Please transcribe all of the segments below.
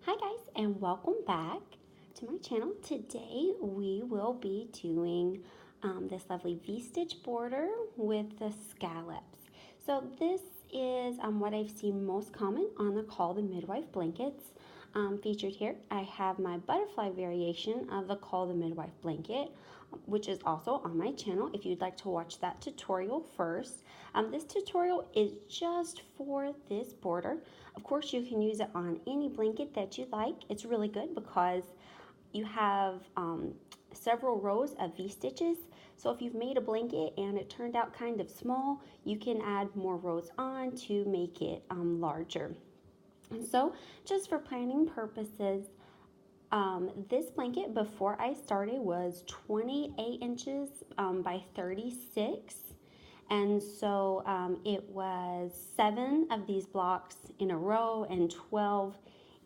Hi guys, and welcome back to my channel. Today we will be doing this lovely V-stitch border with the scallops. So this is what I've seen most common on the Call The Midwife blankets. Featured here, I have my butterfly variation of the Call The Midwife blanket, which is also on my channel if you'd like to watch that tutorial first. This tutorial is just for this border. Of course, you can use it on any blanket that you like. It's really good because you have several rows of V-stitches. So if you've made a blanket and it turned out kind of small, you can add more rows on to make it larger. And so just for planning purposes, this blanket before I started was 28 inches by 36. And so it was 7 of these blocks in a row and 12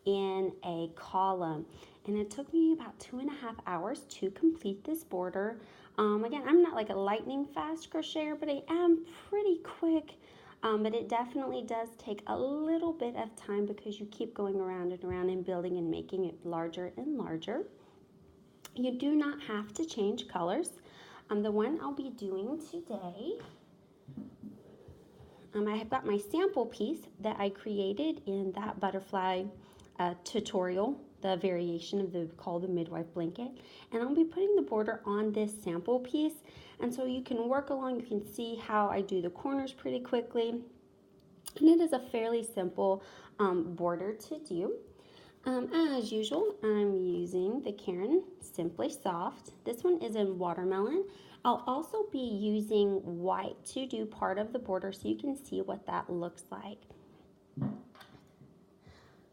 in a column. And it took me about 2.5 hours to complete this border. Again, I'm not like a lightning fast crocheter, but I am pretty quick. But it definitely does take a little bit of time because you keep going around and around and building and making it larger and larger. You do not have to change colors. The one I'll be doing today, I have got my sample piece that I created in that butterfly tutorial, the variation of the Call The Midwife blanket, and I'll be putting the border on this sample piece, and so you can work along. You can see how I do the corners pretty quickly, and it is a fairly simple border to do. As usual, I'm using the Caron Simply Soft. This one is in watermelon. I'll also be using white to do part of the border so you can see what that looks like.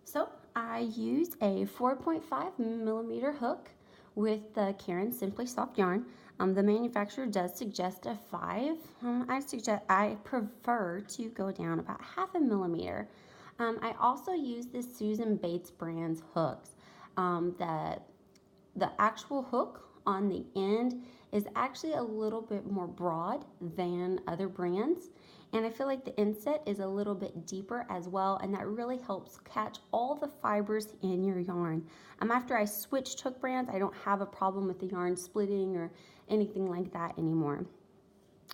So I used a 4.5 millimeter hook with the Caron Simply Soft yarn. The manufacturer does suggest a 5. I prefer to go down about 0.5 millimeter. I also use the Susan Bates brand's hooks. The actual hook on the end is actually a little bit more broad than other brands, and I feel like the inset is a little bit deeper as well, and that really helps catch all the fibers in your yarn. After I switched hook brands, I don't have a problem with the yarn splitting or anything like that anymore.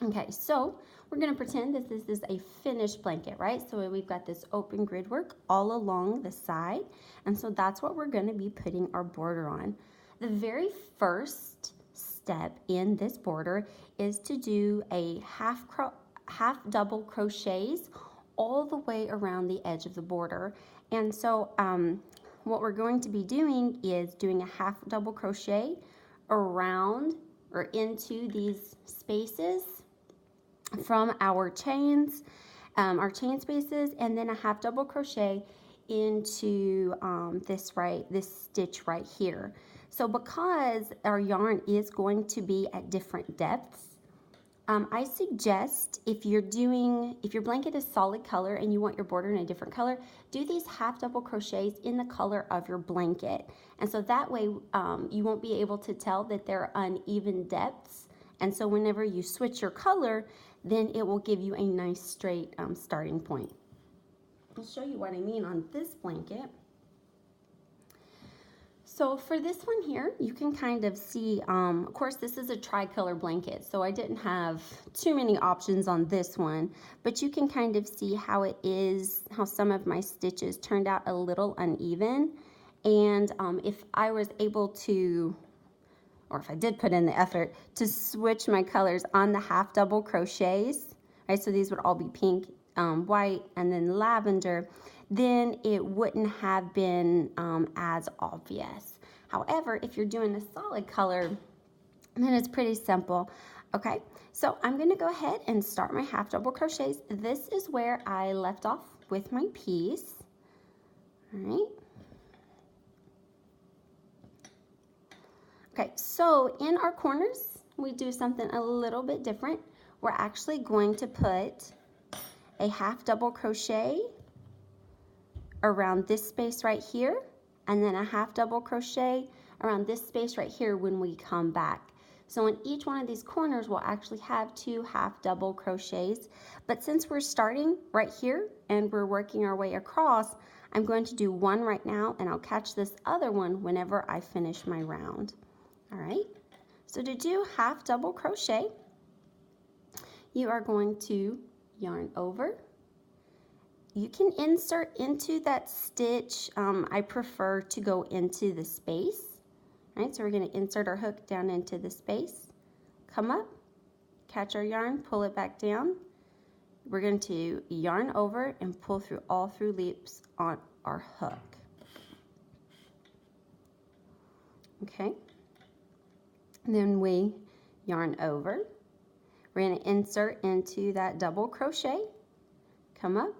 Okay, so we're going to pretend that this is a finished blanket, right? So we've got this open grid work all along the side, and so that's what we're going to be putting our border on. The very first step in this border is to do a half double crochets all the way around the edge of the border. And so what we're going to be doing is doing a half double crochet around or into these spaces from our chains, our chain spaces, and then a half double crochet into this stitch right here. So because our yarn is going to be at different depths, I suggest if your blanket is solid color and you want your border in a different color, do these half double crochets in the color of your blanket. And so that way you won't be able to tell that they're uneven depths. And so whenever you switch your color, then it will give you a nice straight starting point. I'll show you what I mean on this blanket. So for this one here, you can kind of see, of course, this is a tricolor blanket, so I didn't have too many options on this one, but you can kind of see how it is, how some of my stitches turned out a little uneven. And if I was able to, or if I did put in the effort to switch my colors on the half double crochets, right, so these would all be pink, white, and then lavender, then it wouldn't have been as obvious. However, if you're doing a solid color, then it's pretty simple. Okay, so I'm going to go ahead and start my half double crochets. This is where I left off with my piece. All right. Okay, so in our corners, we do something a little bit different. We're actually going to put a half double crochet around this space right here, and then a half double crochet around this space right here when we come back. So in each one of these corners, we'll actually have 2 half double crochets. But since we're starting right here and we're working our way across, I'm going to do one right now, and I'll catch this other one whenever I finish my round. All right, so to do half double crochet, you are going to yarn over. You can insert into that stitch. I prefer to go into the space. All right, so we're going to insert our hook down into the space, come up, catch our yarn, pull it back down. We're going to yarn over and pull through all through loops on our hook. Okay, and then we yarn over. We're going to insert into that double crochet, come up,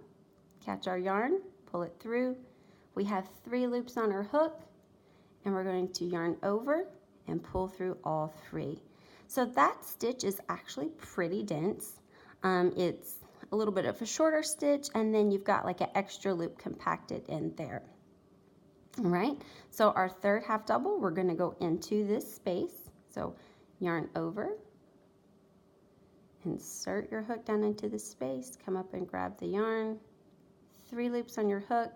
catch our yarn, pull it through. We have 3 loops on our hook, and we're going to yarn over and pull through all 3. So that stitch is actually pretty dense. It's a little bit of a shorter stitch, and then you've got like an extra loop compacted in there. All right, so our third half double, we're going to go into this space. So yarn over, insert your hook down into the space, come up and grab the yarn, 3 loops on your hook,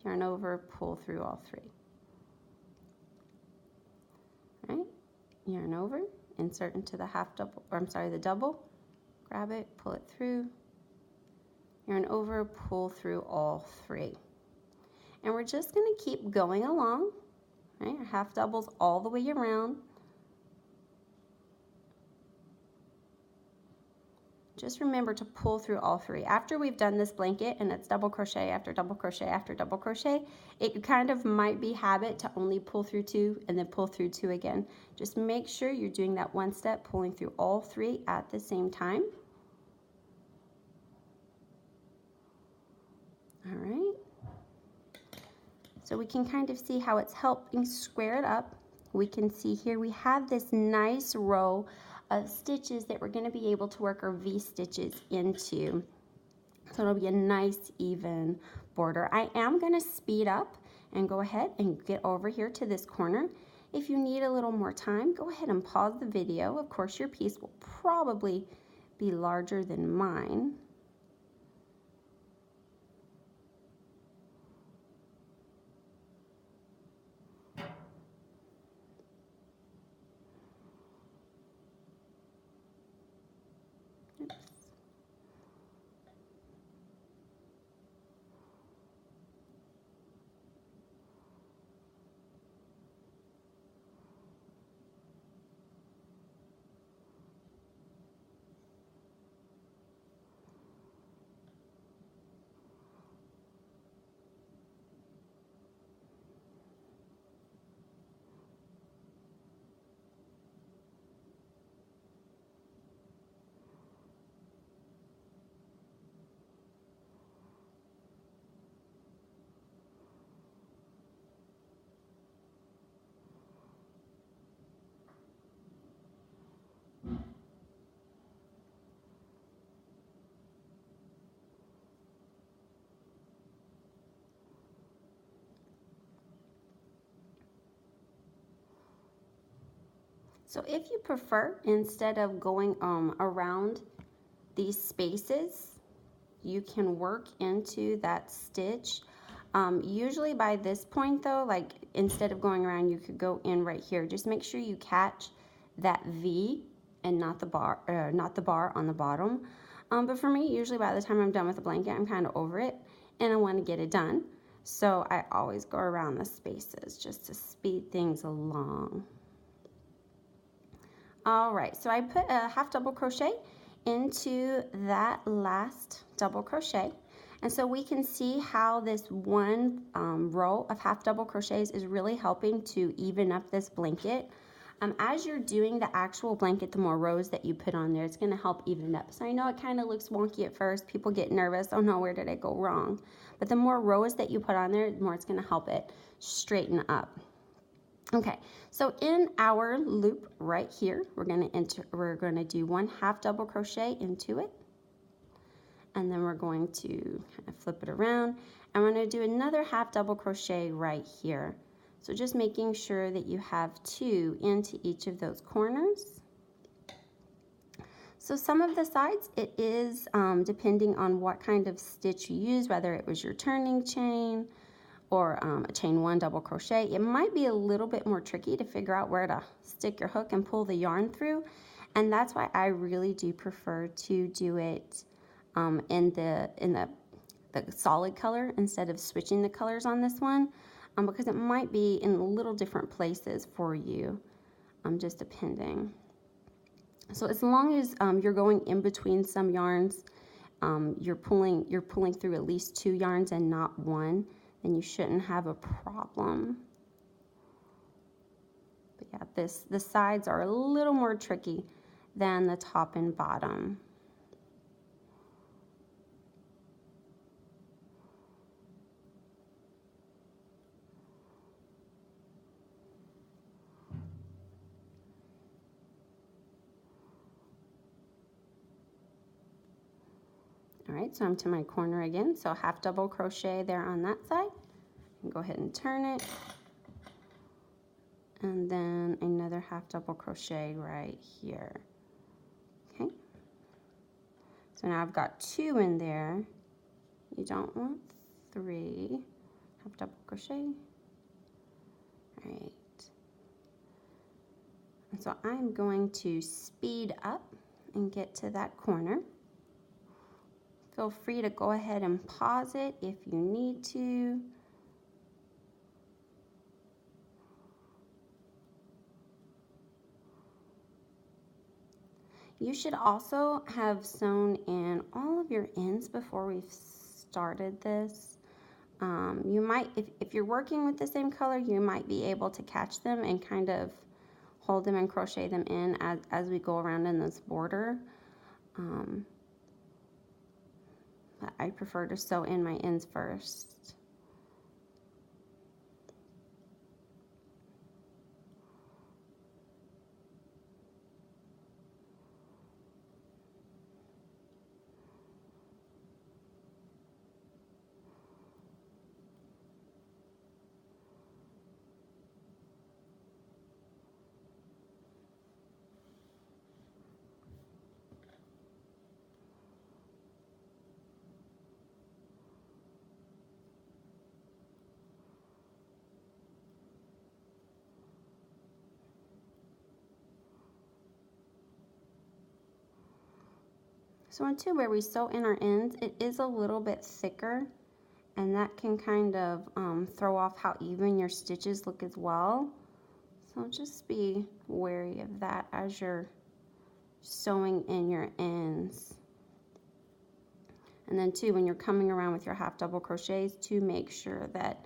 yarn over, pull through all 3. All right, yarn over, insert into the half double, or I'm sorry, the double, grab it, pull it through, yarn over, pull through all 3. And we're just going to keep going along, right? Our half doubles all the way around. Just remember to pull through all 3. After we've done this blanket and it's double crochet after double crochet after double crochet, it kind of might be habit to only pull through 2 and then pull through 2 again. Just make sure you're doing that one step, pulling through all 3 at the same time. All right. So we can kind of see how it's helping square it up. We can see here we have this nice row of stitches that we're going to be able to work our V stitches into. So it'll be a nice even border. I am going to speed up and go ahead and get over here to this corner. If you need a little more time, go ahead and pause the video. Of course, your piece will probably be larger than mine. So if you prefer, instead of going around these spaces, you can work into that stitch. Usually by this point though, like instead of going around, you could go in right here. Just make sure you catch that V and not the bar on the bottom. But for me, usually by the time I'm done with the blanket, I'm kind of over it and I want to get it done. So I always go around the spaces just to speed things along. All right, so I put a half double crochet into that last double crochet. And so we can see how this one row of half double crochets is really helping to even up this blanket. As you're doing the actual blanket, the more rows that you put on there, it's gonna help even it up. So I know it kind of looks wonky at first. People get nervous, oh no, where did I go wrong? But the more rows that you put on there, the more it's gonna help it straighten up. Okay, so in our loop right here, we're gonna do 1 half double crochet into it, and then we're going to kind of flip it around, and we're gonna do another half double crochet right here. So just making sure that you have 2 into each of those corners. So some of the sides, it is depending on what kind of stitch you use, whether it was your turning chain or a chain 1 double crochet, it might be a little bit more tricky to figure out where to stick your hook and pull the yarn through. And that's why I really do prefer to do it in the solid color instead of switching the colors on this one, because it might be in little different places for you, just depending. So as long as you're going in between some yarns, you're pulling through at least 2 yarns and not 1, then you shouldn't have a problem. But yeah, the sides are a little more tricky than the top and bottom. All right, so I'm to my corner again, so half double crochet there on that side. And go ahead and turn it. And then another half double crochet right here. Okay. So now I've got 2 in there. You don't want 3. Half double crochet. All right. And so I'm going to speed up and get to that corner. Feel free to go ahead and pause it if you need to. You should also have sewn in all of your ends before we've started this. You might, if you're working with the same color, you might be able to catch them and kind of hold them and crochet them in as we go around in this border. I prefer to sew in my ends first. So on where we sew in our ends, it is a little bit thicker, and that can kind of throw off how even your stitches look as well. So just be wary of that as you're sewing in your ends. And then when you're coming around with your half double crochets, to make sure that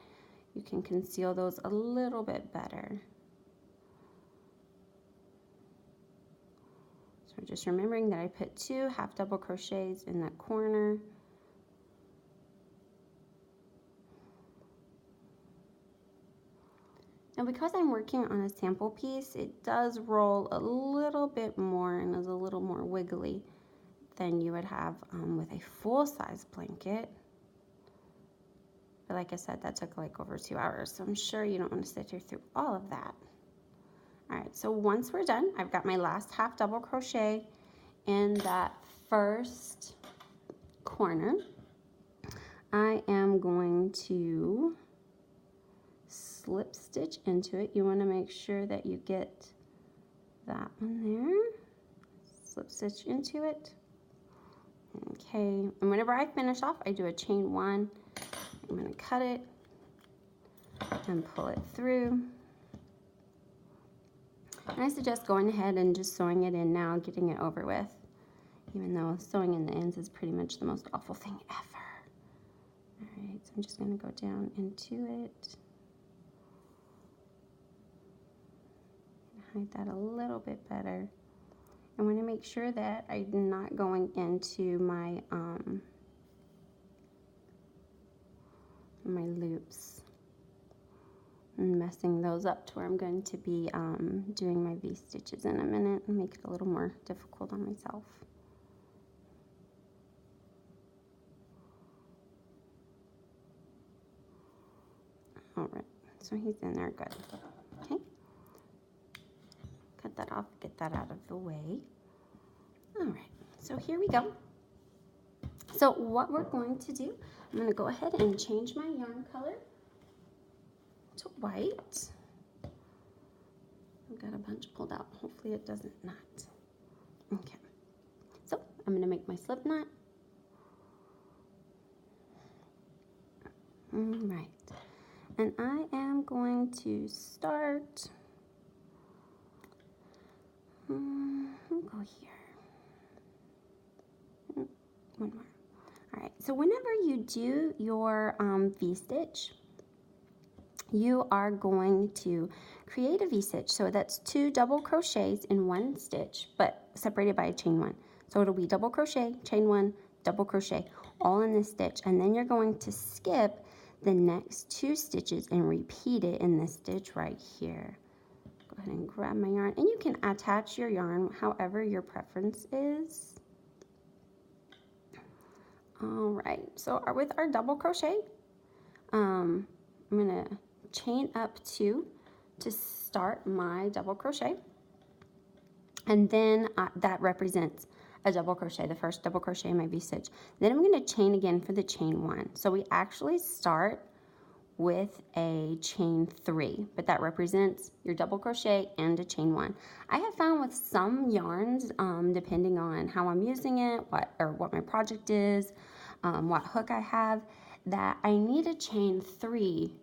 you can conceal those a little bit better. So just remembering that I put 2 half double crochets in that corner. Now because I'm working on a sample piece, it does roll a little bit more and is a little more wiggly than you would have with a full-size blanket. But like I said, that took like over 2 hours, so I'm sure you don't want to sit here through all of that. All right, so once we're done, I've got my last half double crochet in that first corner. I am going to slip stitch into it. You want to make sure that you get that one there. Slip stitch into it. Okay, and whenever I finish off, I do a chain 1. I'm going to cut it and pull it through. And I suggest going ahead and just sewing it in now, getting it over with, even though sewing in the ends is pretty much the most awful thing ever. All right, so I'm just going to go down into it. Hide that a little bit better. I want to make sure that I'm not going into my my loops and messing those up to where I'm going to be doing my V-stitches in a minute and make it a little more difficult on myself. All right, so he's in there good. Okay, cut that off, get that out of the way. All right, So here we go. So what we're going to do, I'm going to go ahead and change my yarn color to white. I've got a bunch pulled out. Hopefully it doesn't knot. Okay. So I'm going to make my slip knot. All right. And I am going to start, I'll go here. One more. All right, so whenever you do your V-stitch, you are going to create a V-stitch. So that's 2 double crochets in 1 stitch, but separated by a chain 1. So it'll be double crochet, chain 1, double crochet, all in this stitch. And then you're going to skip the next 2 stitches and repeat it in this stitch right here. Go ahead and grab my yarn, and you can attach your yarn however your preference is. All right, so with our double crochet, I'm gonna chain up 2 to start my double crochet, and then that represents a double crochet, the first double crochet in my V-stitch. Then I'm gonna chain again for the chain 1. So we actually start with a chain 3, but that represents your double crochet and a chain 1. I have found with some yarns, depending on how I'm using it, what my project is, what hook I have, that I need a chain 3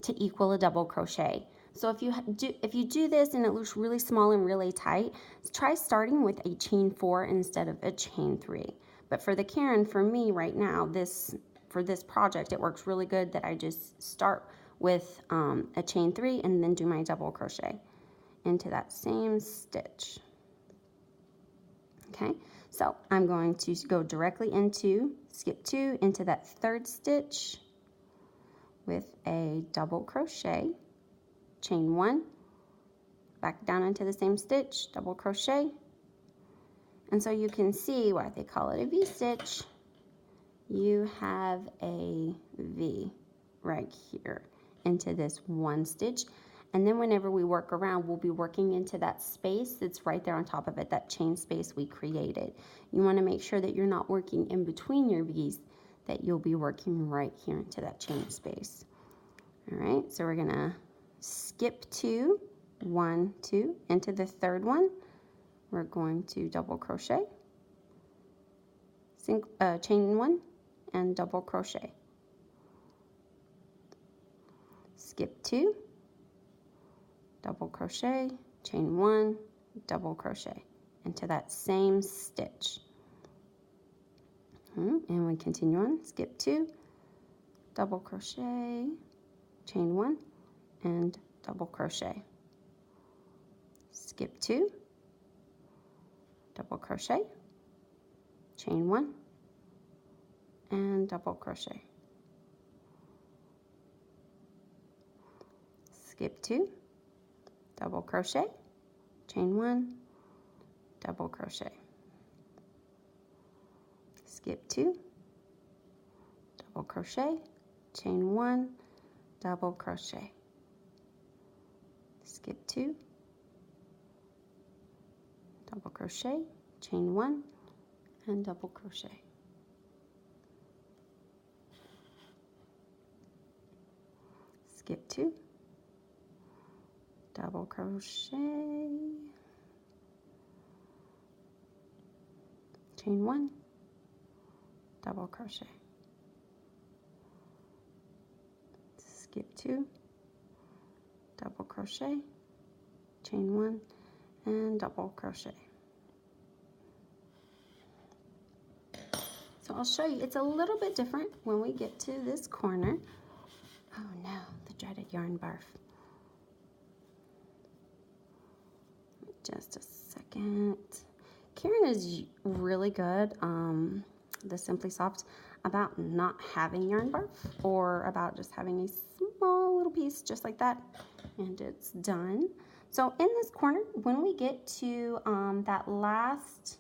to equal a double crochet. So if you do this and it looks really small and really tight, try starting with a chain 4 instead of a chain 3. But for the Caron, for me right now, for this project, it works really good that I just start with a chain 3 and then do my double crochet into that same stitch. Okay, so I'm going to go directly into, skip 2 into that 3rd stitch with a double crochet, chain 1, back down into the same stitch, double crochet. And so you can see why they call it a V-stitch. You have a V right here into this 1 stitch. And then whenever we work around, we'll be working into that space that's right there on top of it, that chain space we created. You want to make sure that you're not working in between your V's, that you'll be working right here into that chain space. All right, so we're going to skip 2, 1, 2, into the 3rd one. We're going to double crochet, chain 1, and double crochet. Skip 2, double crochet, chain 1, double crochet into that same stitch. And we continue on, skip 2, double crochet, chain 1, and double crochet. Skip 2, double crochet, chain 1, and double crochet. Skip 2, double crochet, chain 1, double crochet. Skip 2, double crochet, chain 1, double crochet. Skip 2, double crochet, chain 1, and double crochet. Skip 2, double crochet, chain 1, double crochet. Skip 2, double crochet, chain 1, and double crochet. So I'll show you, it's a little bit different when we get to this corner. Oh no, the dreaded yarn barf. Just a second. Caron is really good, the Simply Soft, about not having yarn barf, or about just having a small little piece just like that, and it's done. So in this corner, when we get to that last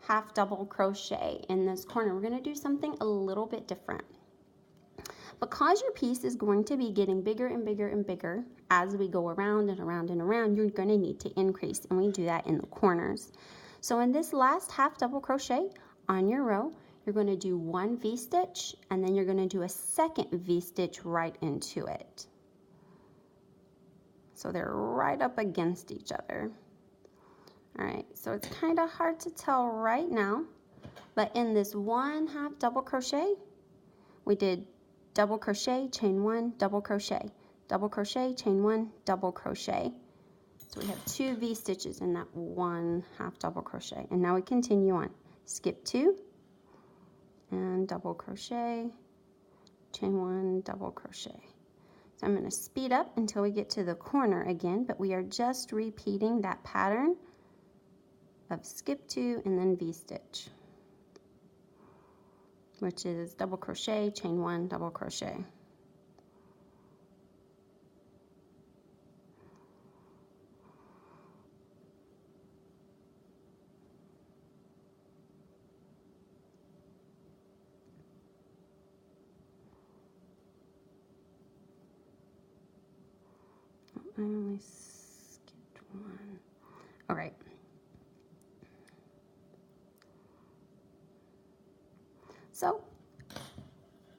half double crochet in this corner, we're going to do something a little bit different. Because your piece is going to be getting bigger and bigger and bigger as we go around and around and around, you're going to need to increase, and we do that in the corners. So in this last half double crochet on your row, you're going to do one V-stitch, and then you're going to do a second V-stitch right into it. So they're right up against each other. All right, so it's kind of hard to tell right now, but in this one half double crochet, we did double crochet, chain one, double crochet, chain one, double crochet. So we have 2 V-stitches in that one half double crochet. And now we continue on. Skip 2 and double crochet, chain one, double crochet. So I'm going to speed up until we get to the corner again, but we are just repeating that pattern of skip 2 and then V-stitch, which is double crochet, chain one, double crochet. I only skipped one. All right. So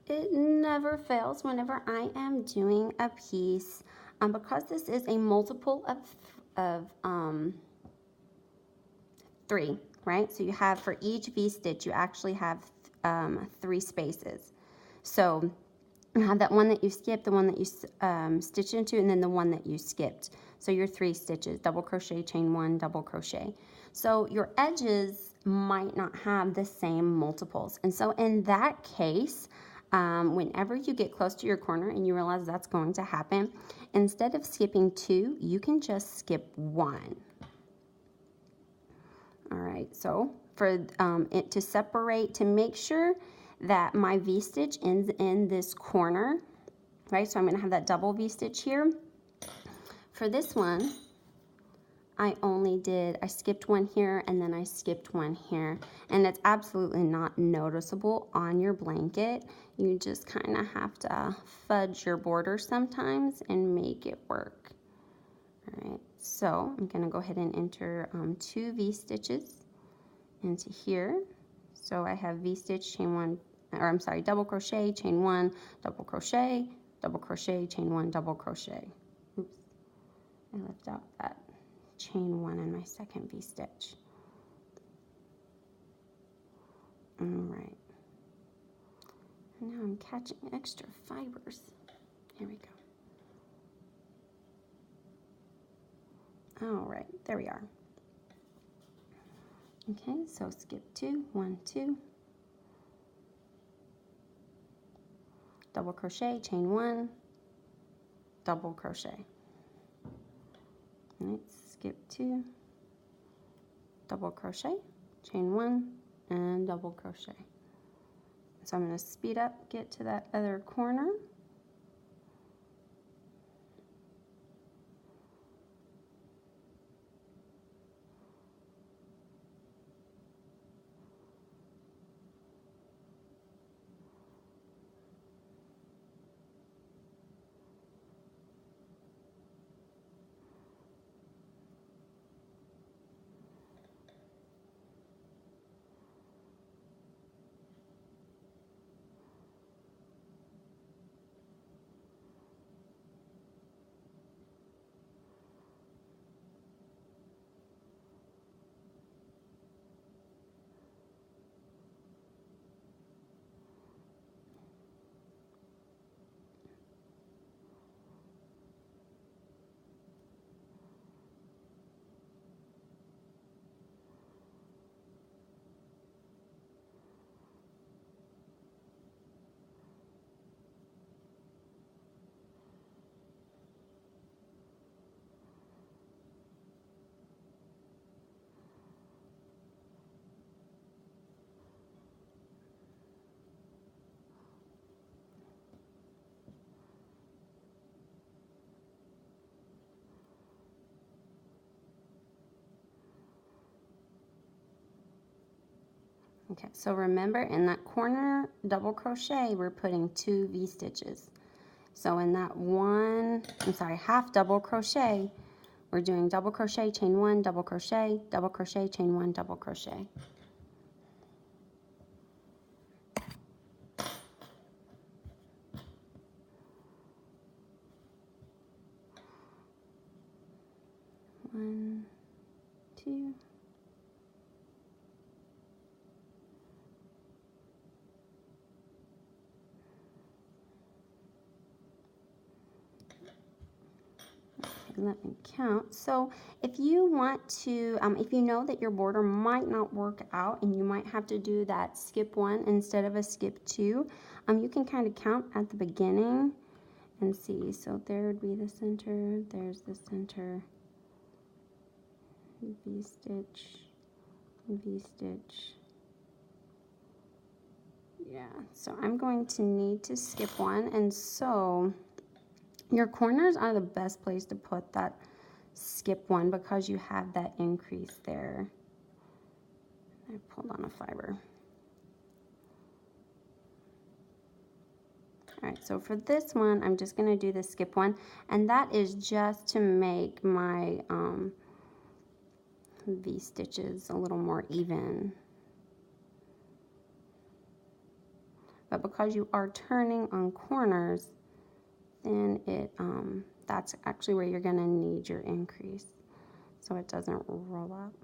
it never fails whenever I am doing a piece, because this is a multiple of 3, right? So you have, for each V-stitch, you actually have 3 spaces. So you have that one that you skipped, the one that you stitched into, and then the one that you skipped. So your 3 stitches, double crochet, chain one, double crochet. So your edges might not have the same multiples. And so in that case, whenever you get close to your corner and you realize that's going to happen, instead of skipping 2, you can just skip 1. All right, so for it to separate, to make sure that my V-stitch ends in this corner, right? So I'm going to have that double V-stitch here. For this one, I skipped 1 here and then I skipped 1 here. And it's absolutely not noticeable on your blanket. You just kind of have to fudge your border sometimes and make it work. All right, so I'm going to go ahead and enter 2 V-stitches into here. So I have V-stitch, chain one, or I'm sorry, double crochet, chain one, double crochet, chain one, double crochet. Oops, I left out that chain one in my second V-stitch. All right. And now I'm catching extra fibers. Here we go. All right, there we are. Okay, so skip 2, 1, 2, double crochet, chain one, double crochet. All right, skip 2, double crochet, chain one, and double crochet. So I'm going to speed up, get to that other corner. Okay, so remember, in that corner double crochet, we're putting 2 V-stitches. So in that half double crochet, we're doing double crochet, chain 1, double crochet, chain 1, double crochet. One, two. Let me count. So if you want to, if you know that your border might not work out and you might have to do that skip 1 instead of a skip 2, you can kind of count at the beginning and see. So there would be the center, there's the center, V-stitch, V-stitch. Yeah, so I'm going to need to skip 1, and so your corners are the best place to put that skip 1 because you have that increase there. I pulled on a fiber. All right, so for this one, I'm just going to do the skip 1, and that is just to make my V-stitches a little more even. But because you are turning on corners, then that's actually where you're going to need your increase so it doesn't roll up.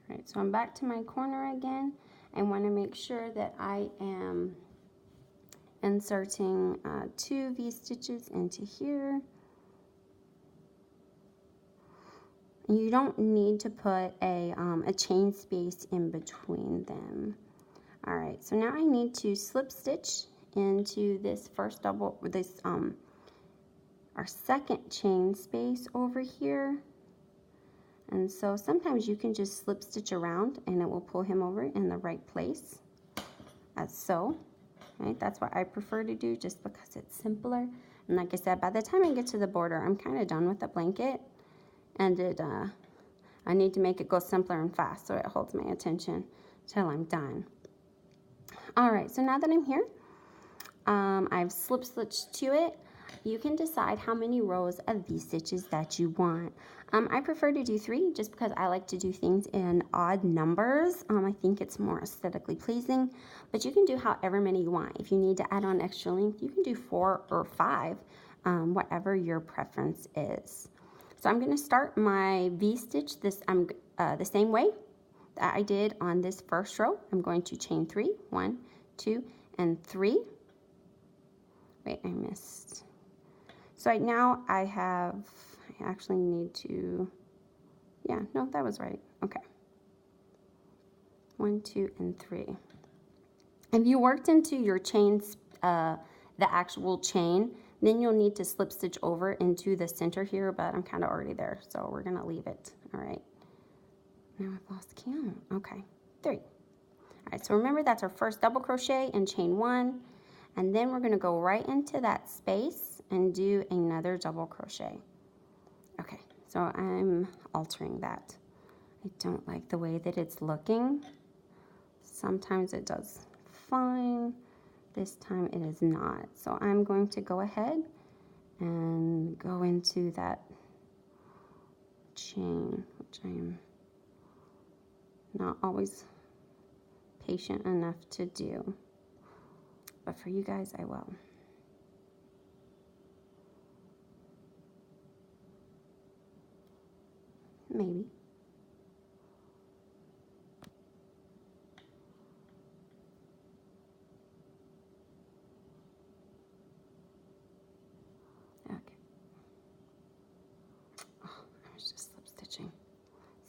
Right, so I'm back to my corner again. I want to make sure that I am inserting 2 V-stitches into here. You don't need to put a chain space in between them. All right, so now I need to slip stitch into this first double, our second chain space over here. And so sometimes you can just slip stitch around and it will pull him over in the right place, as so. Right? That's what I prefer to do just because it's simpler. And like I said, by the time I get to the border, I'm kind of done with the blanket. And I need to make it go simpler and fast so it holds my attention till I'm done. All right, so now that I'm here, I've slip stitched to it. You can decide how many rows of V-stitches that you want. I prefer to do 3 just because I like to do things in odd numbers. I think it's more aesthetically pleasing, but you can do however many you want. If you need to add on extra length, you can do 4 or 5, whatever your preference is. So I'm going to start my V-stitch the same way that I did on this first row. I'm going to chain 3, 1, 2, and 3. Wait, I missed. So right now I actually need to, yeah, no, that was right. Okay. 1, 2, and 3. If you worked into your chains, the actual chain, then you'll need to slip stitch over into the center here, but I'm kind of already there, so we're gonna leave it. All right. Now I've lost count. Okay, 3. All right, so remember that's our first double crochet and chain 1, and then we're gonna go right into that space and do another double crochet. Okay, so I'm altering that. I don't like the way that it's looking. Sometimes it does fine. This time it is not. So I'm going to go ahead and go into that chain, which I am not always patient enough to do. But for you guys, I will. Maybe. Okay. Oh, I was just slip stitching.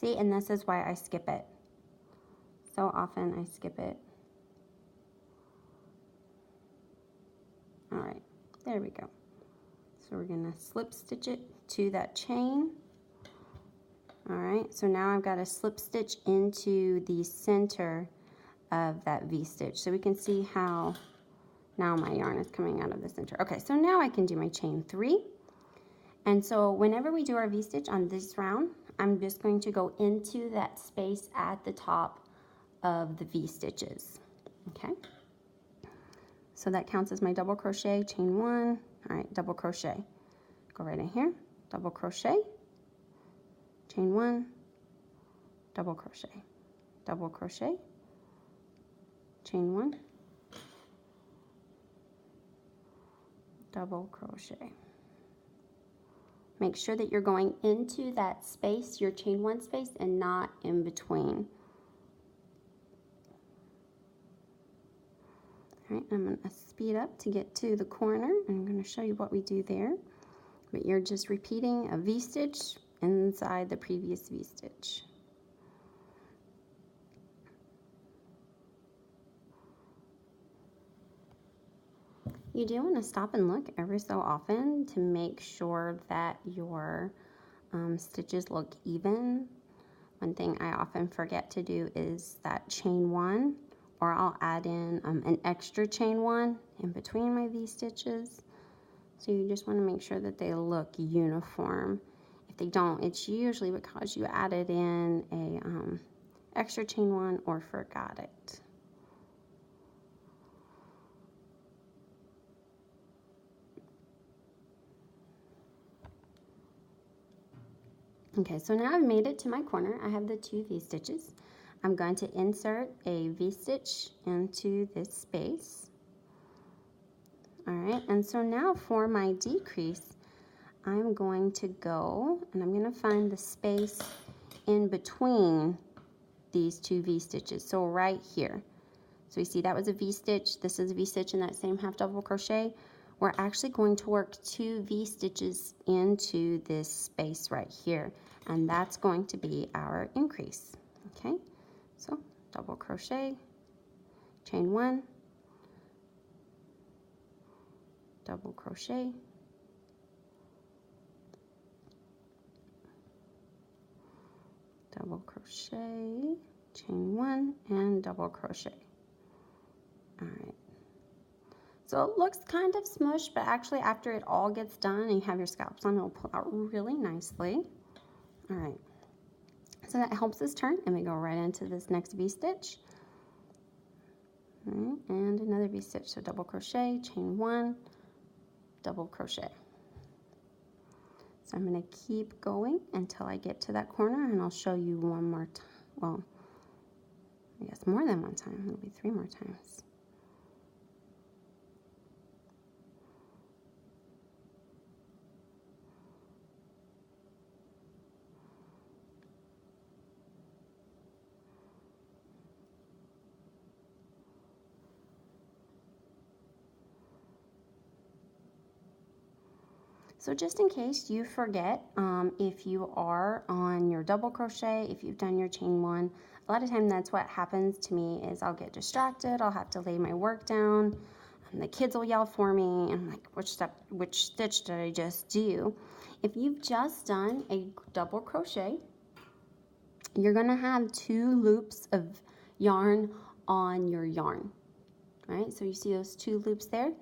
See, and this is why I skip it. So often I skip it. All right, there we go. So we're gonna slip stitch it to that chain. All right, so now I've got a slip stitch into the center of that V-stitch. So we can see how now my yarn is coming out of the center. Okay, so now I can do my chain 3. And so whenever we do our V-stitch on this round, I'm just going to go into that space at the top of the V-stitches, okay? So that counts as my double crochet, chain 1, all right, double crochet. Go right in here, double crochet, chain 1, double crochet, double crochet, chain 1, double crochet. Make sure that you're going into that space, your chain 1 space, and not in between. All right, I'm going to speed up to get to the corner. I'm going to show you what we do there. But you're just repeating a V-stitch inside the previous V-stitch. You do want to stop and look every so often to make sure that your stitches look even. One thing I often forget to do is that chain 1, or I'll add in an extra chain 1 in between my V-stitches. So you just want to make sure that they look uniform. If they don't, it's usually because you added in a extra chain 1 or forgot it. Okay, so now I've made it to my corner. I have the 2 V-stitches. I'm going to insert a V-stitch into this space. All right, and so now for my decrease, I'm going to go and I'm going to find the space in between these 2 V-stitches, so right here. So you see that was a V-stitch, this is a V-stitch in that same half double crochet. We're actually going to work 2 V-stitches into this space right here, and that's going to be our increase. Okay, so double crochet, chain 1, double crochet, double crochet, chain 1, and double crochet. All right. So it looks kind of smushed, but actually after it all gets done and you have your scallops on, it'll pull out really nicely. All right. So that helps us turn, and we go right into this next V-stitch. All right, and another V-stitch. So double crochet, chain 1, double crochet. So I'm going to keep going until I get to that corner, and I'll show you one more time. Well, I guess more than one time. It'll be 3 more times. So just in case you forget, if you are on your double crochet, if you've done your chain 1, a lot of time that's what happens to me is I'll get distracted, I'll have to lay my work down, and the kids will yell for me, and I'm like, which stitch did I just do? If you've just done a double crochet, you're gonna have 2 loops of yarn on your yarn, right? So you see those 2 loops there?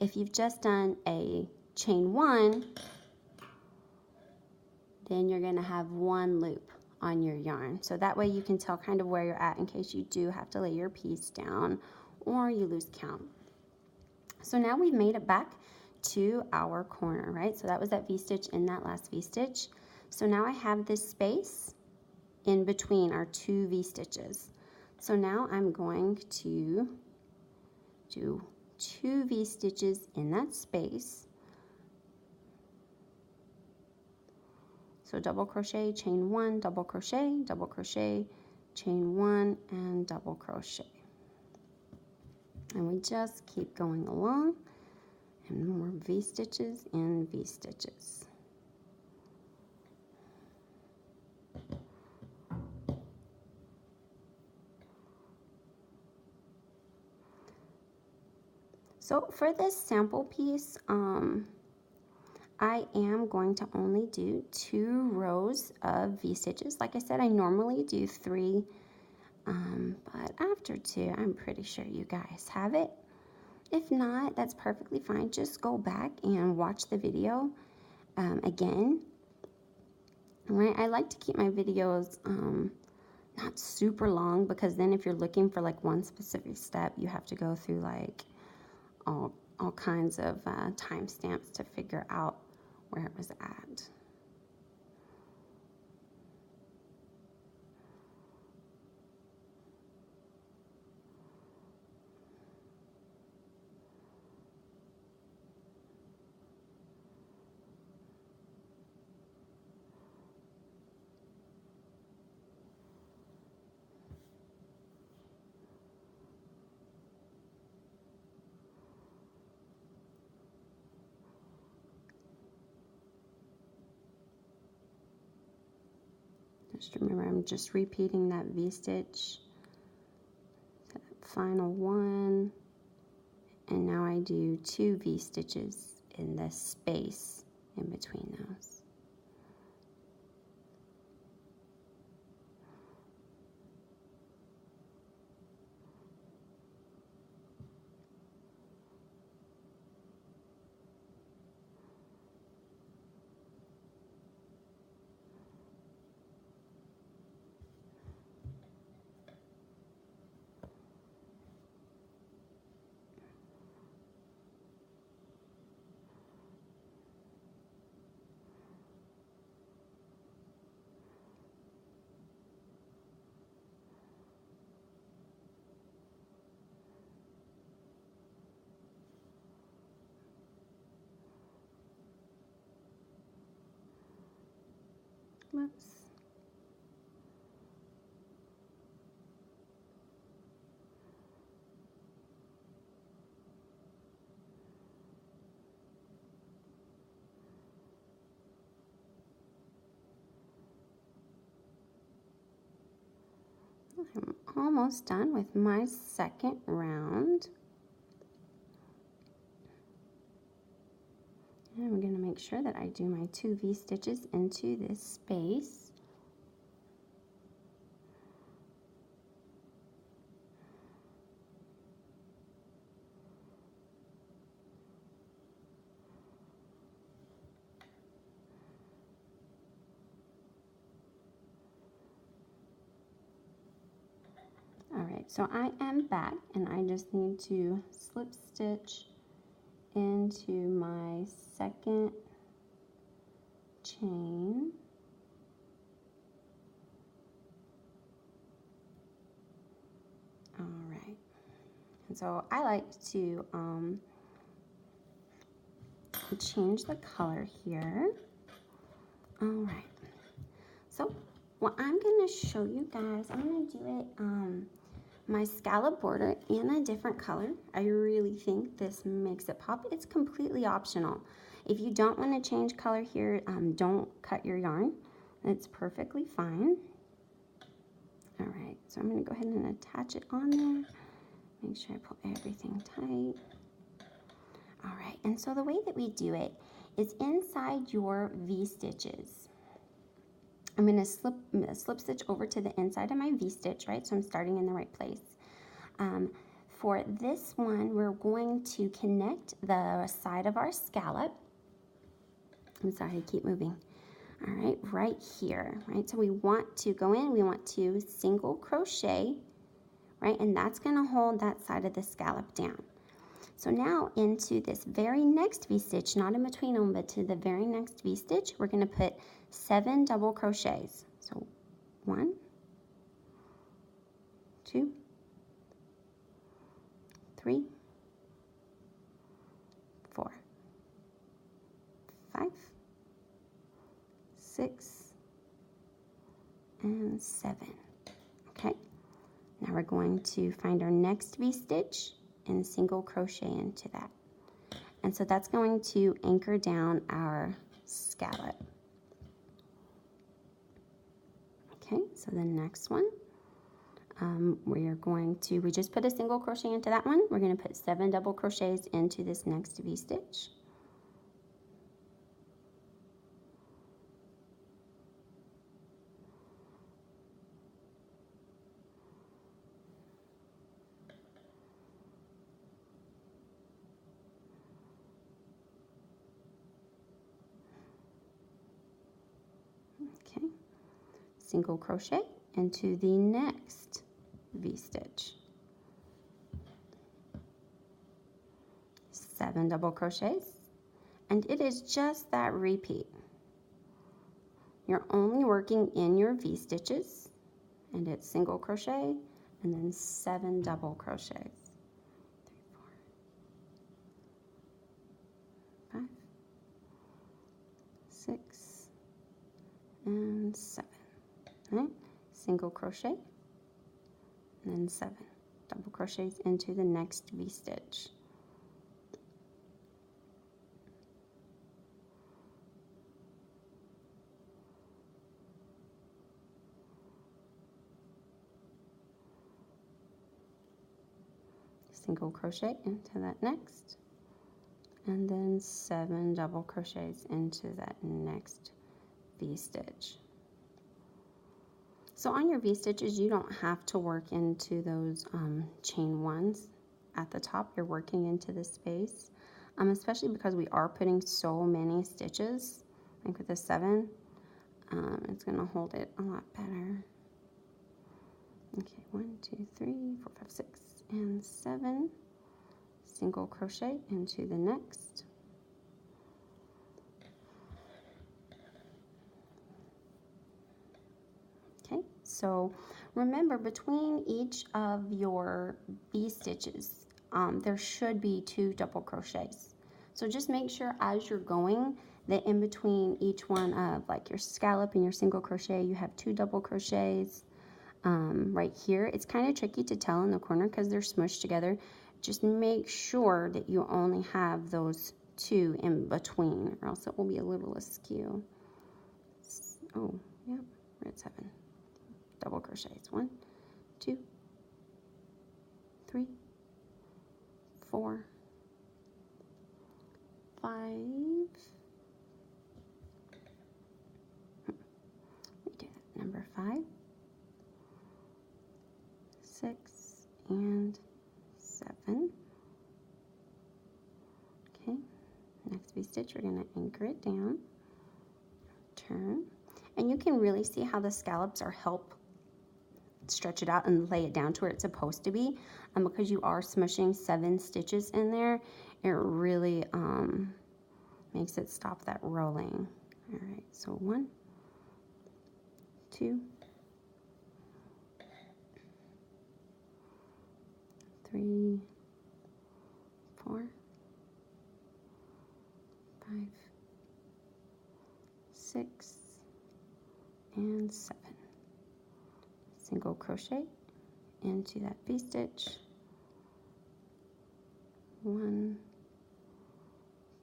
If you've just done a chain 1, then you're going to have 1 loop on your yarn. So that way you can tell kind of where you're at in case you do have to lay your piece down or you lose count. So now we've made it back to our corner, right? So that was that V-stitch in that last V-stitch. So now I have this space in between our 2 V-stitches. So now I'm going to do 2 V-stitches in that space. So double crochet, chain 1, double crochet, chain 1, and double crochet. And we just keep going along, and more V-stitches and V-stitches. So for this sample piece, I am going to only do 2 rows of V-stitches. Like I said, I normally do 3, but after 2, I'm pretty sure you guys have it. If not, that's perfectly fine. Just go back and watch the video again. All right, I like to keep my videos not super long, because then if you're looking for like one specific step, you have to go through like all kinds of timestamps to figure out where it was at. Just remember, I'm just repeating that V-stitch, that final one, and now I do 2 V-stitches in the space in between those. Whoops. I'm almost done with my second round. And I'm going to make sure that I do my 2 V-stitches into this space. Alright, so I am back, and I just need to slip stitch into my second chain. Alright, and so I like to change the color here. Alright, so what I'm going to show you guys, I'm going to do it my scallop border in a different color. I really think this makes it pop. It's completely optional. If you don't want to change color here, don't cut your yarn. It's perfectly fine. All right, so I'm going to go ahead and attach it on there. Make sure I pull everything tight. All right, and so the way that we do it is inside your V-stitches. I'm going to slip stitch over to the inside of my V-stitch, right? So I'm starting in the right place. For this one, we're going to connect the side of our scallop. I'm sorry, I keep moving. All right, right here, right? So we want to go in, we want to single crochet, right? And that's going to hold that side of the scallop down. So now into this very next V-stitch, not in between them, but to the very next V-stitch, we're going to put 7 double crochets. So 1, 2, 3, 4, 5, 6, and 7. Okay, now we're going to find our next V-stitch and single crochet into that. And so that's going to anchor down our scallop. Okay, so the next one, we just put a single crochet into that one. We're going to put 7 double crochets into this next V-stitch. single crochet into the next V-stitch, 7 double crochets, and it is just that repeat. You're only working in your V-stitches, and it's single crochet and then 7 double crochets. 3, 4, 5, 6, and 7. Right? Single crochet and then 7 double crochets into the next V-stitch. Single crochet into that next, and then 7 double crochets into that next V-stitch. So on your V-stitches, you don't have to work into those chain ones at the top. You're working into the space, especially because we are putting so many stitches, like with the 7, it's going to hold it a lot better. Okay, 1, 2, 3, 4, 5, 6, and 7. Single crochet into the next. Okay, so remember, between each of your V-stitches, there should be 2 double crochets. So just make sure as you're going that in between each one of like your scallop and your single crochet, you have 2 double crochets. Right here, it's kind of tricky to tell in the corner because they're smushed together. Just make sure that you only have those 2 in between, or else it will be a little askew. Oh, yep, we're at 7 double crochets. 1, 2, 3, 4, 5. We do that. Number 5, 6, and 7. Okay, next V-stitch, we're going to anchor it down, turn, and you can really see how the scallops are help stretch it out and lay it down to where it's supposed to be, because you are smushing 7 stitches in there. It really makes it stop that rolling. All right, so 1, 2, 3, 4, 5, 6, and 7. Single crochet into that V-stitch. 1,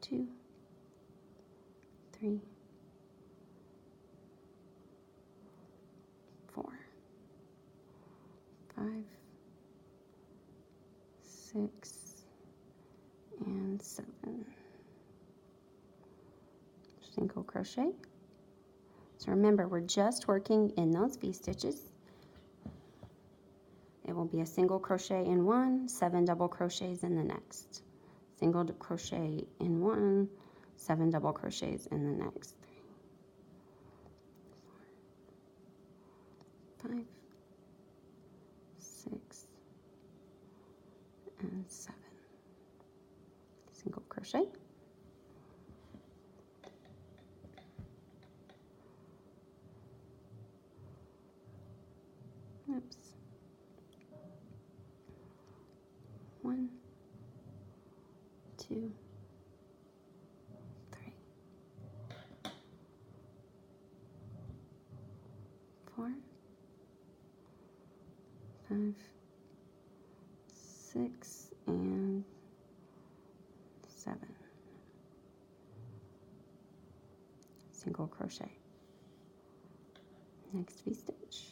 2, 3, 4, 5, 6, and 7. Single crochet. So remember, we're just working in those V-stitches. It will be a single crochet in one, 7 double crochets in the next. Single crochet in one, 7 double crochets in the next. 3, 4, 5, 6, and 7. Single crochet. Oops. 1, 2, 3, 4, 5, 6, and 7. Single crochet. Next V-stitch.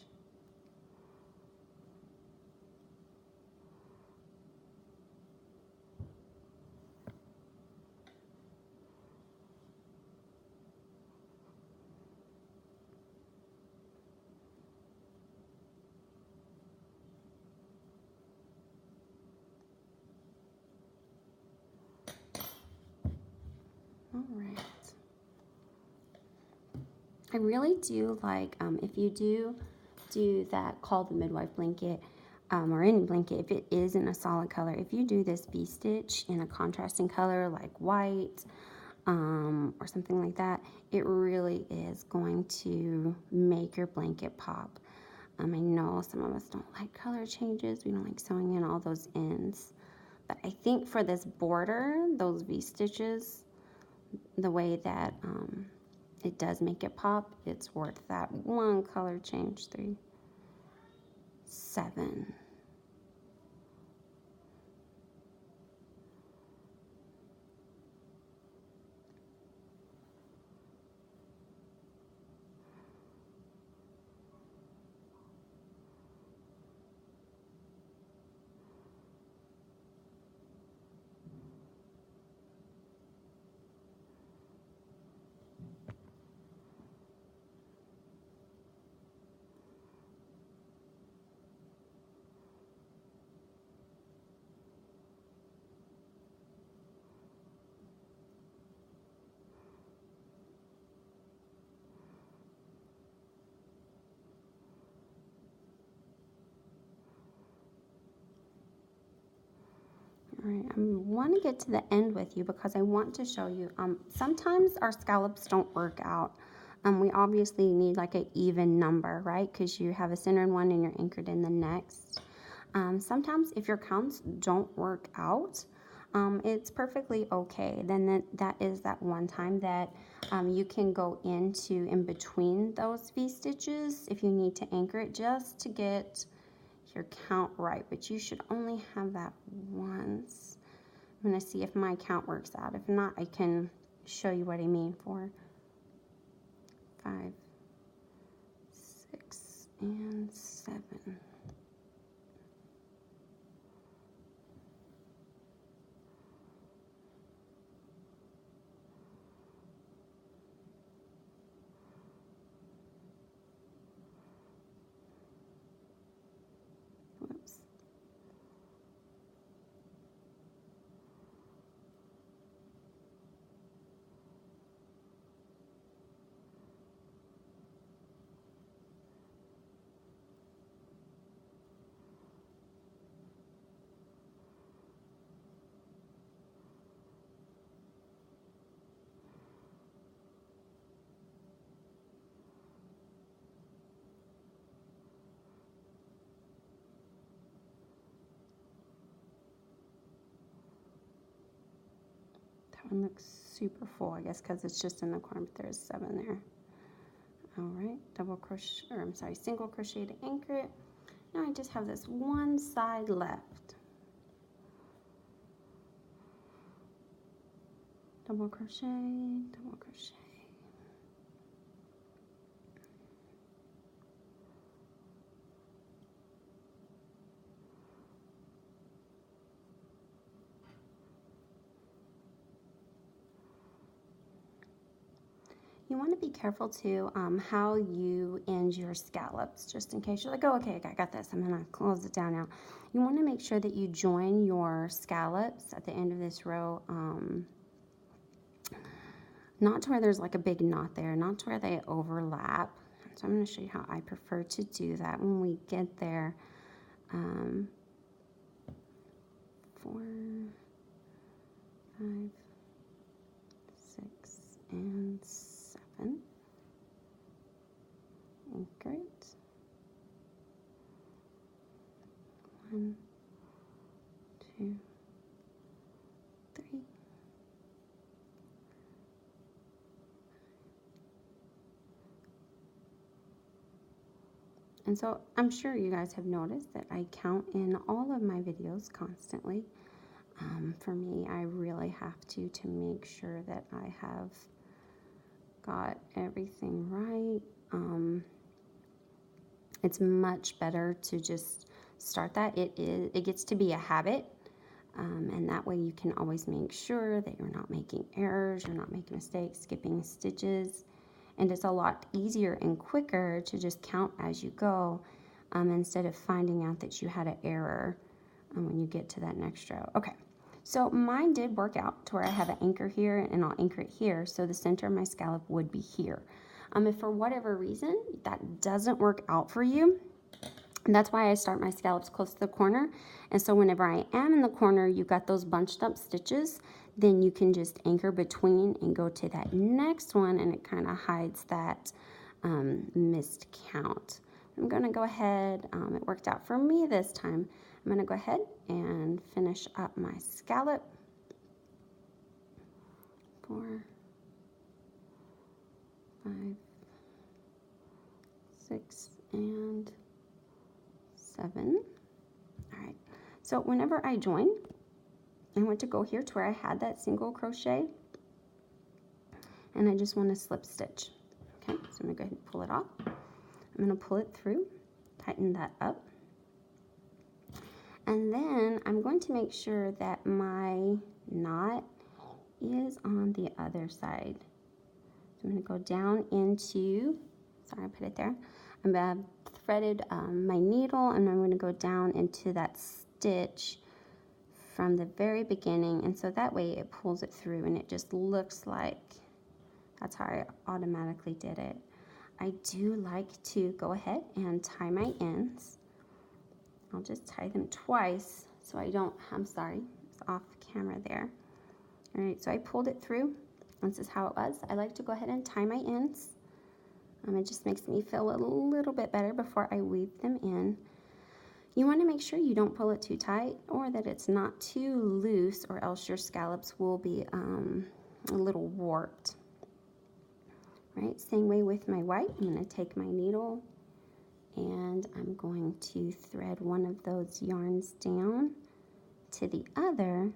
All right. I really do like, if you do that Call The Midwife blanket, or any blanket, if it is in a solid color, if you do this V-stitch in a contrasting color like white, or something like that, it really is going to make your blanket pop. I know some of us don't like color changes. We don't like sewing in all those ends. But I think for this border, those V-stitches, the way that it does make it pop, it's worth that one color change. 3, 7. All right, I want to get to the end with you because I want to show you, sometimes our scallops don't work out. We obviously need like an even number, right? Because you have a center in one and you're anchored in the next. Sometimes if your counts don't work out, it's perfectly okay. Then that is that one time that you can go into in between those V-stitches if you need to anchor it just to get your count right, but you should only have that once. I'm going to see if my count works out. If not, I can show you what I mean. 4, 5, 6, and 7. Whoops. That one looks super full, I guess, because it's just in the corner, but there's 7 there. All right, double crochet, or I'm sorry, single crochet to anchor it. Now I just have this one side left. Double crochet, double crochet. You want to be careful too how you end your scallops, just in case you're like, oh, okay, I got this, I'm gonna close it down now. You want to make sure that you join your scallops at the end of this row, not to where there's like a big knot there, not to where they overlap. So I'm going to show you how I prefer to do that when we get there. 4, 5, 6, and 7. Anchor it. 1, 2, 3. And so I'm sure you guys have noticed that I count in all of my videos constantly. For me, I really have to make sure that I have got everything right. It's much better to just start that. It gets to be a habit, and that way you can always make sure that you're not making errors, you're not making mistakes, skipping stitches. And it's a lot easier and quicker to just count as you go, instead of finding out that you had an error when you get to that next row. Okay, so mine did work out to where I have an anchor here and I'll anchor it here, so the center of my scallop would be here. If for whatever reason that doesn't work out for you, and that's why I start my scallops close to the corner. And so whenever I am in the corner, you've got those bunched up stitches, then you can just anchor between and go to that next one, and it kind of hides that missed count. I'm gonna go ahead, it worked out for me this time. I'm gonna go ahead and finish up my scallop. 4, 5, 6, and 7. All right, so whenever I join, I want to go here to where I had that single crochet, and I just want to slip stitch. Okay, so I'm gonna go ahead and pull it off. I'm gonna pull it through, tighten that up, and then I'm going to make sure that my knot is on the other side. So I'm gonna go down into, sorry I put it there, I'm threaded my needle, and I'm going to go down into that stitch from the very beginning, and so that way it pulls it through and it just looks like that's how I automatically did it. I do like to go ahead and tie my ends. I'll just tie them twice so I don't, I'm sorry, it's off camera there. All right, so I pulled it through. This is how it was. I like to go ahead and tie my ends. It just makes me feel a little bit better before I weave them in. You want to make sure you don't pull it too tight or that it's not too loose, or else your scallops will be a little warped. Right, same way with my white. I'm going to take my needle and I'm going to thread one of those yarns down to the other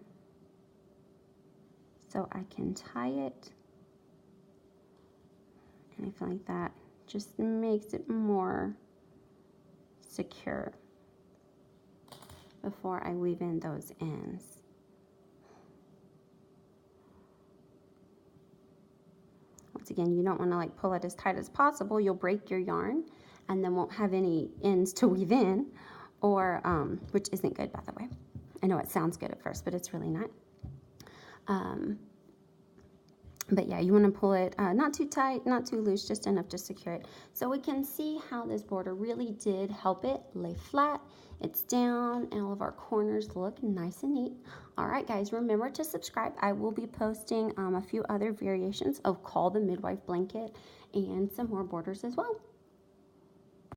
so I can tie it. And I feel like that just makes it more secure before I weave in those ends. Once again, you don't want to like pull it as tight as possible. You'll break your yarn and then won't have any ends to weave in, or which isn't good, by the way. I know it sounds good at first, but it's really not. But yeah, you want to pull it not too tight, not too loose, just enough to secure it. So we can see how this border really did help it lay flat. It's down, and all of our corners look nice and neat. All right, guys, remember to subscribe. I will be posting a few other variations of Call the Midwife blanket and some more borders as well.